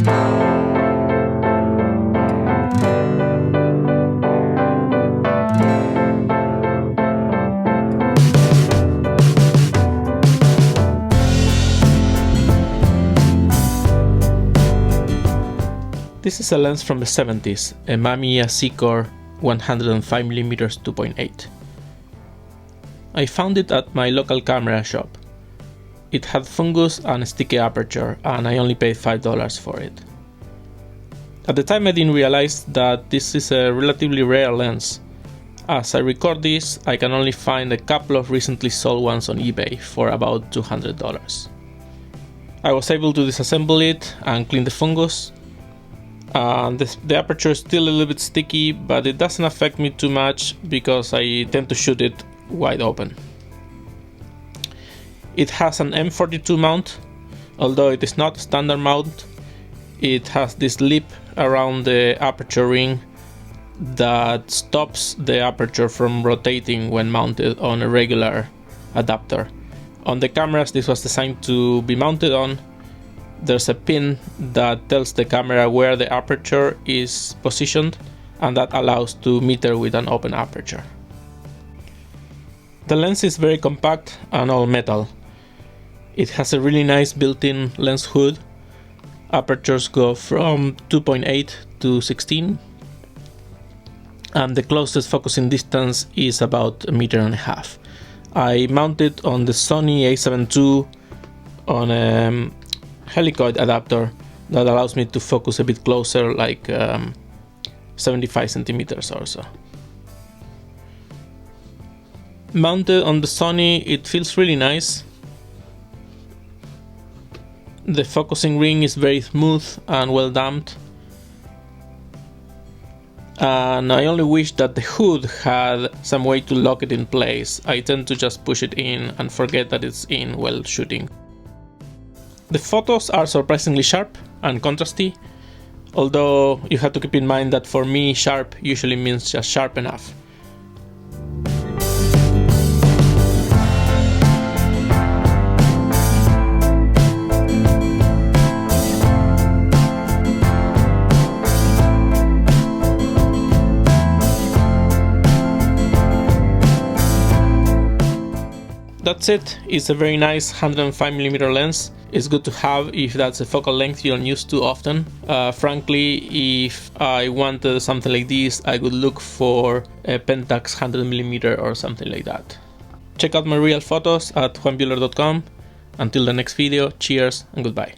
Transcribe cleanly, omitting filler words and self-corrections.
This is a lens from the 70s, a Mamiya Sekor 105mm 2.8. I found it at my local camera shop. It had fungus and a sticky aperture, and I only paid $5 for it. At the time I didn't realize that this is a relatively rare lens. As I record this, I can only find a couple of recently sold ones on eBay for about $200. I was able to disassemble it and clean the fungus. The aperture is still a little bit sticky, but it doesn't affect me too much because I tend to shoot it wide open. It has an M42 mount, although it is not a standard mount. It has this lip around the aperture ring that stops the aperture from rotating when mounted on a regular adapter. On the cameras this was designed to be mounted on. There's a pin that tells the camera where the aperture is positioned, and that allows to meter with an open aperture. The lens is very compact and all metal. It has a really nice built-in lens hood. Apertures go from 2.8 to 16, and the closest focusing distance is about 1.5 meters. I mounted on the Sony a7 II on a helicoid adapter that allows me to focus a bit closer, like 75 centimeters or so. Mounted on the Sony, it feels really nice. The focusing ring is very smooth and well damped. And I only wish that the hood had some way to lock it in place. I tend to just push it in and forget that it's in while shooting. The photos are surprisingly sharp and contrasty, although you have to keep in mind that for me sharp usually means just sharp enough. That's it. It's a very nice 105mm lens. It's good to have if that's a focal length you don't use too often. Frankly, if I wanted something like this, I would look for a Pentax 100mm or something like that. Check out my real photos at juanbuehler.com. Until the next video, cheers and goodbye.